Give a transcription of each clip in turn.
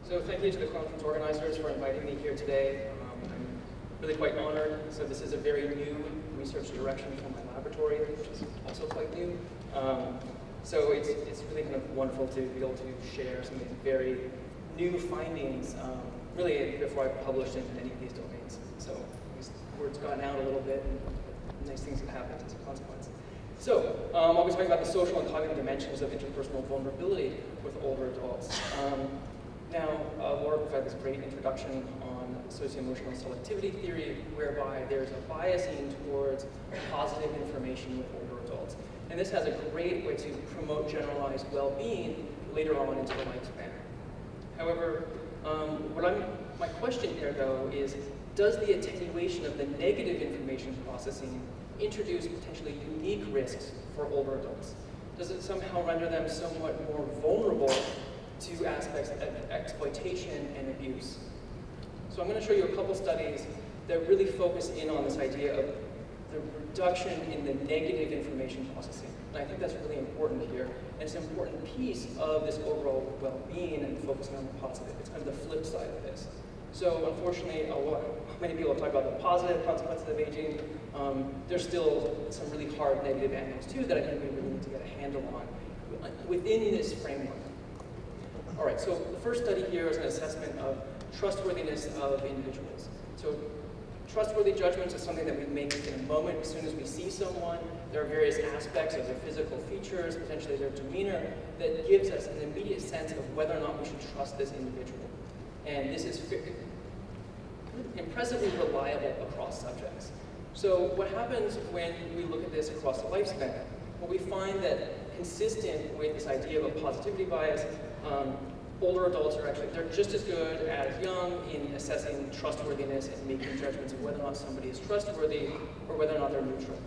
So thank you to the conference organizers for inviting me here today. I'm really quite honored. So this is a very new research direction for my laboratory, which is also quite new. So it's really kind of wonderful to be able to share some of these very new findings, really before I've published in any of these domains. So word's gotten out a little bit, and nice things have happened as a consequence. So I'll be talking about the social and cognitive dimensions of interpersonal vulnerability with older adults. Now, Laura provided this great introduction on socio-emotional selectivity theory, whereby there's a biasing towards positive information with older adults. And this has a great way to promote generalized well-being later on into the lifespan. However, my question here, though, is does the attenuation of the negative information processing introduce potentially unique risks for older adults? Does it somehow render them somewhat more vulnerable to aspects of exploitation and abuse? So I'm going to show you a couple studies that really focus in on this idea of the reduction in the negative information processing. And I think that's really important here. And it's an important piece of this overall well-being and focusing on the positive. It's kind of the flip side of this. So unfortunately, many people have talked about the positive consequences of aging. There's still some really hard negative angles too that I think we really need to get a handle on within this framework. All right, so the first study here is an assessment of trustworthiness of individuals. So trustworthy judgments is something that we make in a moment as soon as we see someone. There are various aspects of their physical features, potentially their demeanor, that gives us an immediate sense of whether or not we should trust this individual. And this is impressively reliable across subjects. So what happens when we look at this across the lifespan? Well, we find that consistent with this idea of a positivity bias, older adults they're just as good as young in assessing trustworthiness and making judgments of whether or not somebody is trustworthy or whether or not they're neutral.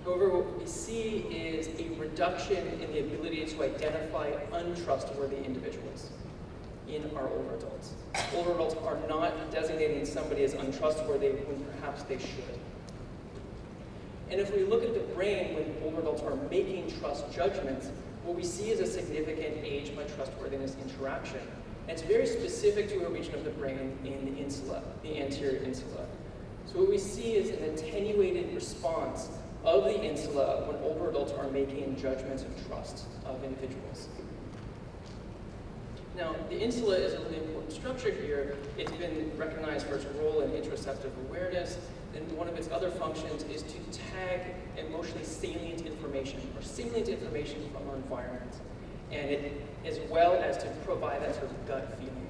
However, what we see is a reduction in the ability to identify untrustworthy individuals in our older adults. Older adults are not designating somebody as untrustworthy when perhaps they should. And if we look at the brain when older adults are making trust judgments, what we see is a significant age by trustworthiness interaction. And it's very specific to a region of the brain in the insula, the anterior insula. So what we see is an attenuated response of the insula when older adults are making judgments of trust of individuals. Now, the insula is a really important structure here. It's been recognized for its role in interoceptive awareness, and one of its other functions is to tag emotionally salient information, or salient information from our environment, and as well as to provide that sort of gut feeling.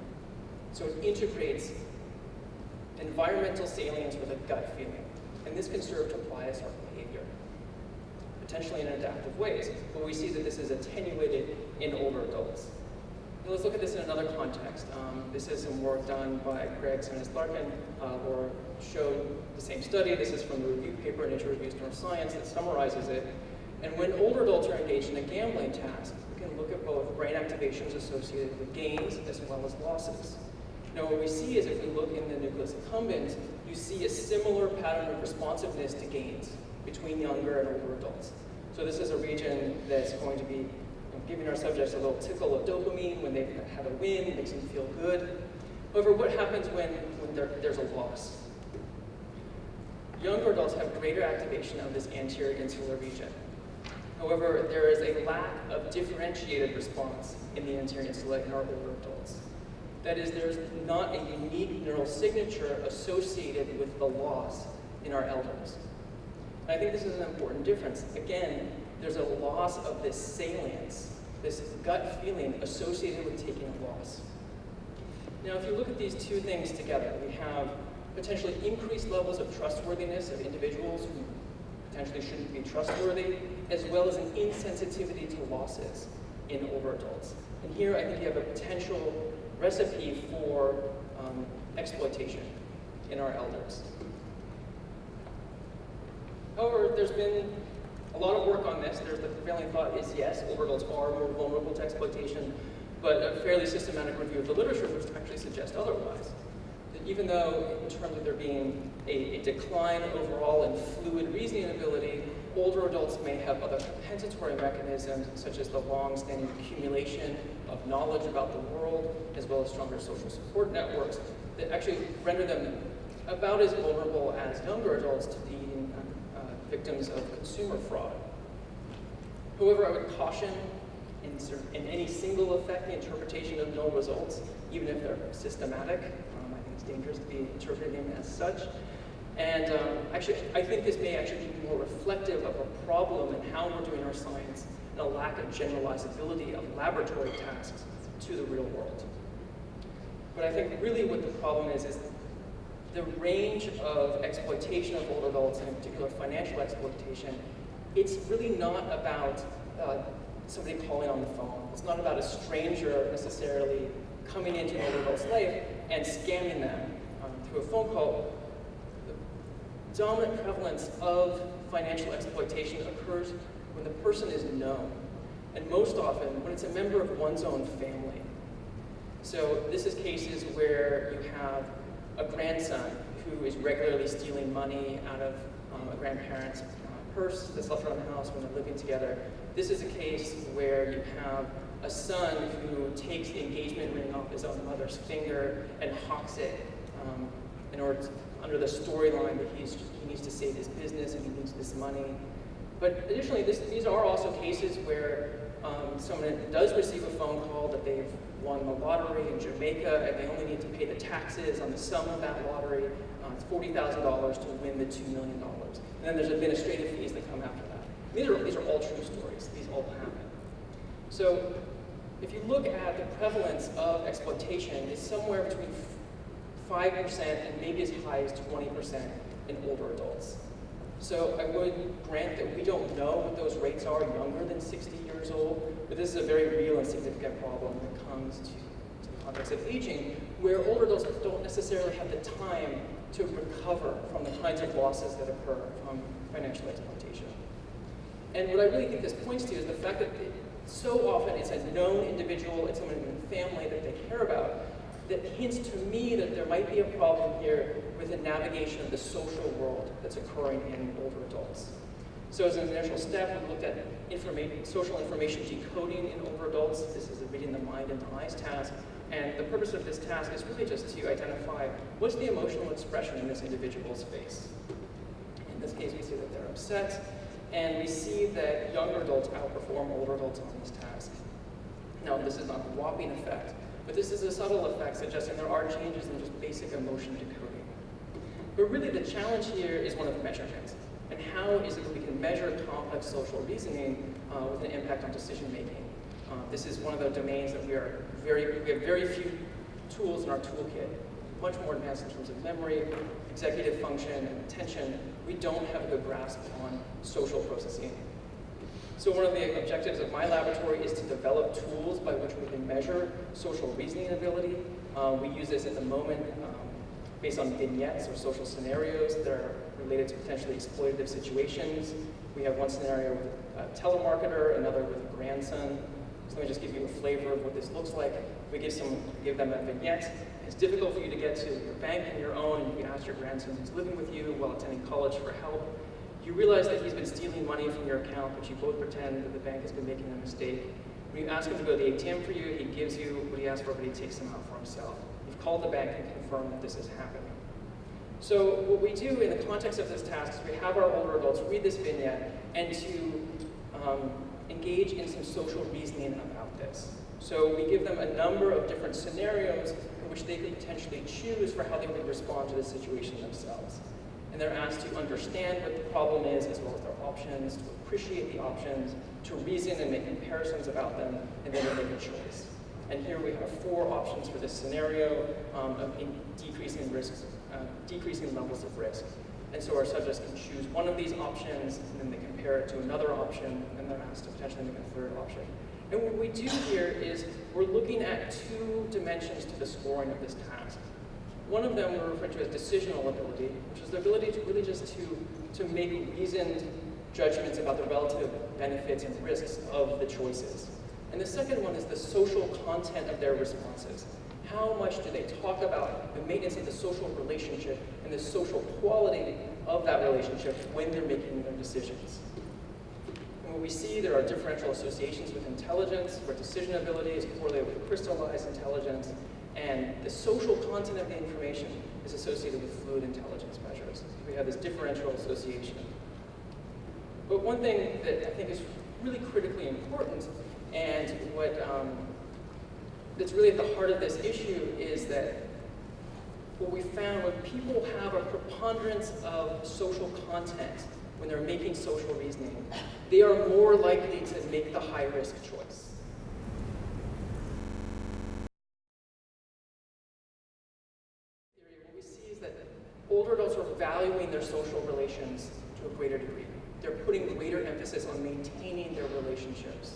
So it integrates environmental salience with a gut feeling, and this can serve to bias our behavior, potentially in adaptive ways, but we see that this is attenuated in older adults. Let's look at this in another context. This is some work done by Greg Larkin, or showed the same study. This is from the review paper in Nature Reviews Neuroscience that summarizes it. And when older adults are engaged in a gambling task, we can look at both brain activations associated with gains as well as losses. Now what we see is if we look in the nucleus accumbens, you see a similar pattern of responsiveness to gains between younger and older adults. So this is a region that's going to be giving our subjects a little tickle of dopamine when they've had a win, it makes them feel good. However, what happens when there's a loss? Younger adults have greater activation of this anterior insular region. However, there is a lack of differentiated response in the anterior insula in our older adults. That is, there's not a unique neural signature associated with the loss in our elders. And I think this is an important difference. Again, there's a loss of this salience, this gut feeling associated with taking a loss. Now, if you look at these two things together, we have potentially increased levels of trustworthiness of individuals who potentially shouldn't be trustworthy, as well as an insensitivity to losses in older adults. And here I think you have a potential recipe for exploitation in our elders. However, there's been a lot of work on this. There's the prevailing thought is yes, older adults are more vulnerable to exploitation, but a fairly systematic review of the literature would actually suggest otherwise. That even though in terms of there being a decline overall in fluid reasoning ability, older adults may have other compensatory mechanisms, such as the long-standing accumulation of knowledge about the world, as well as stronger social support networks, that actually render them about as vulnerable as younger adults to being victims of consumer fraud. However, I would caution in any single effect the interpretation of null results, even if they're systematic. I think it's dangerous to be interpreting as such. And actually, I think this may actually be more reflective of a problem in how we're doing our science and a lack of generalizability of laboratory tasks to the real world. But I think really what the problem is the range of exploitation of older adults, and in particular financial exploitation. It's really not about somebody calling on the phone. It's not about a stranger necessarily coming into an older adult's life and scamming them through a phone call. The dominant prevalence of financial exploitation occurs when the person is known, and most often when it's a member of one's own family. So this is cases where you have a grandson who is regularly stealing money out of a grandparent's purse that's left around the house when they're living together. This is a case where you have a son who takes the engagement ring off his own mother's finger and hawks it in order to, under the storyline that he needs to save his business and he needs this money. But additionally, these are also cases where someone does receive a phone call that they've won the lottery in Jamaica and they only need to pay the taxes on the sum of that lottery. It's $40,000 to win the $2 million. And then there's administrative fees that come after that. These are all true stories. These all happen. So if you look at the prevalence of exploitation, it's somewhere between 5% and maybe as high as 20% in older adults. So I would grant that we don't know what those rates are younger than 60 years old, but this is a very real and significant problem when it comes to the context of aging, where older adults don't necessarily have the time to recover from the kinds of losses that occur from financial exploitation. And what I really think this points to is the fact that so often it's a known individual, it's someone in the family that they care about, that hints to me that there might be a problem here with the navigation of the social world that's occurring in older adults. So as an initial step, we looked at social information decoding in older adults. This is a reading the mind and eyes task. And the purpose of this task is really just to identify what's the emotional expression in this individual's face. In this case, we see that they're upset, and we see that younger adults outperform older adults on this task. Now, this is not a whopping effect, but this is a subtle effect suggesting there are changes in just basic emotion decoding. But really the challenge here is one of measurement. And how is it that we can measure complex social reasoning with an impact on decision making? This is one of the domains that we have very few tools in our toolkit, much more advanced in terms of memory, executive function, and attention. We don't have a good grasp on social processing. So one of the objectives of my laboratory is to develop tools by which we can measure social reasoning ability. We use this at the moment based on vignettes or social scenarios that are related to potentially exploitative situations. We have one scenario with a telemarketer, another with a grandson. So let me just give you a flavor of what this looks like. We give them a vignette. It's difficult for you to get to your bank on your own, and you can ask your grandson who's living with you while attending college for help. You realize that he's been stealing money from your account, but you both pretend that the bank has been making a mistake. When you ask him to go to the ATM for you, he gives you what he asked for, but he takes them out for himself. You've called the bank and confirmed that this is happening. So what we do in the context of this task is we have our older adults read this vignette and to engage in some social reasoning about this. So we give them a number of different scenarios in which they could potentially choose for how they would respond to the situation themselves. And they're asked to understand what the problem is, as well as their options, to appreciate the options, to reason and make comparisons about them, and then to make a choice. And here we have 4 options for this scenario of decreasing risks, decreasing levels of risk. And so our subjects can choose one of these options, and then they compare it to another option, and they're asked to potentially make a third option. And what we do here is we're looking at 2 dimensions to the scoring of this task. One of them we're referring to as decisional ability, which is the ability to really just to make reasoned judgments about the relative benefits and risks of the choices. And the second one is the social content of their responses. How much do they talk about the maintenance of the social relationship and the social quality of that relationship when they're making their decisions? what we see, there are differential associations with intelligence, where decision ability is correlated with crystallized intelligence, and the social content of the information is associated with fluid intelligence measures. We have this differential association. But one thing that I think is really critically important, and that's really at the heart of this issue, is that what we found when people have a preponderance of social content, when they're making social reasoning, they are more likely to make the high-risk choice. What we see is that older adults are valuing their social relations to a greater degree. They're putting greater emphasis on maintaining their relationships.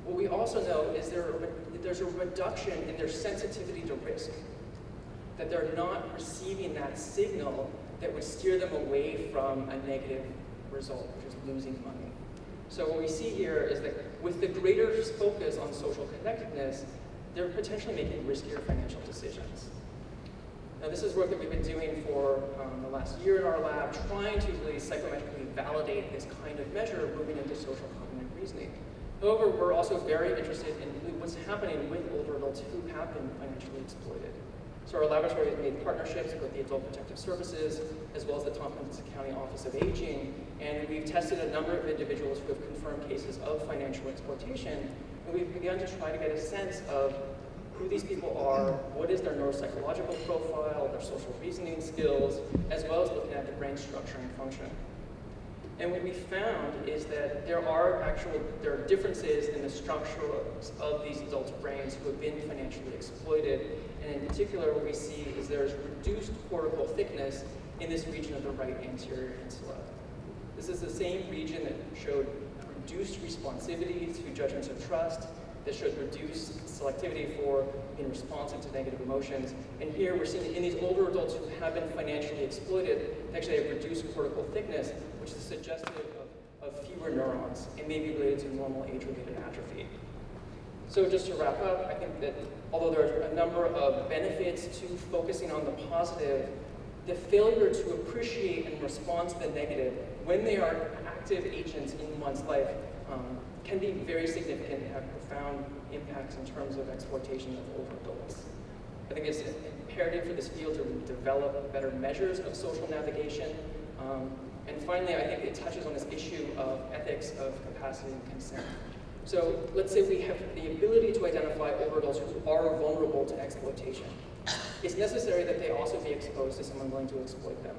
What we also know is there's a reduction in their sensitivity to risk, that they're not receiving that signal that would steer them away from a negative result, which is losing money. So what we see here is that with the greater focus on social connectedness, they're potentially making riskier financial decisions. Now this is work that we've been doing for the last year in our lab, trying to really psychometrically validate this kind of measure moving into social cognitive reasoning. However, we're also very interested in what's happening with older adults who have been financially exploited. So our laboratory has made partnerships with the Adult Protective Services, as well as the Tompkins County Office of Aging, and we've tested a number of individuals who have confirmed cases of financial exploitation, and we've begun to try to get a sense of who these people are, what is their neuropsychological profile, their social reasoning skills, as well as looking at the brain structure and function. And what we found is that there are differences in the structure of these adults' brains who have been financially exploited. And in particular, what we see is there's reduced cortical thickness in this region of the right anterior insula. This is the same region that showed reduced responsivity to judgments of trust, that showed reduced selectivity for being responsive to negative emotions. And here we're seeing in these older adults who have been financially exploited, they actually have reduced cortical thickness, which is suggestive of fewer neurons and may be related to normal age-related atrophy. So just to wrap up, I think that although there are a number of benefits to focusing on the positive, the failure to appreciate and respond to the negative when they are active agents in one's life can be very significant and have profound impacts in terms of exploitation of older adults. I think it's imperative for this field to develop better measures of social navigation. And finally, I think it touches on this issue of ethics of capacity and consent. So let's say we have the ability to identify older adults who are vulnerable to exploitation. It's necessary that they also be exposed to someone willing to exploit them.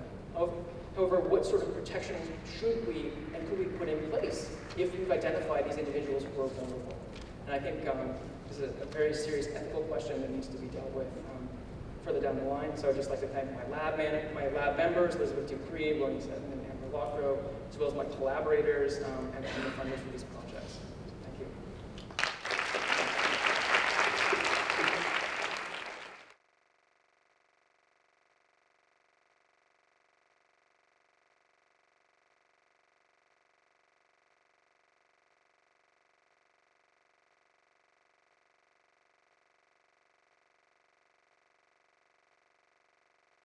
However, what sort of protections should we and could we put in place if we've identified these individuals who are vulnerable? And I think this is a very serious ethical question that needs to be dealt with further down the line. So I'd just like to thank my lab members, Elizabeth Dupree, William Seddon, and Amber Lockrow, as well as my collaborators and the funders for these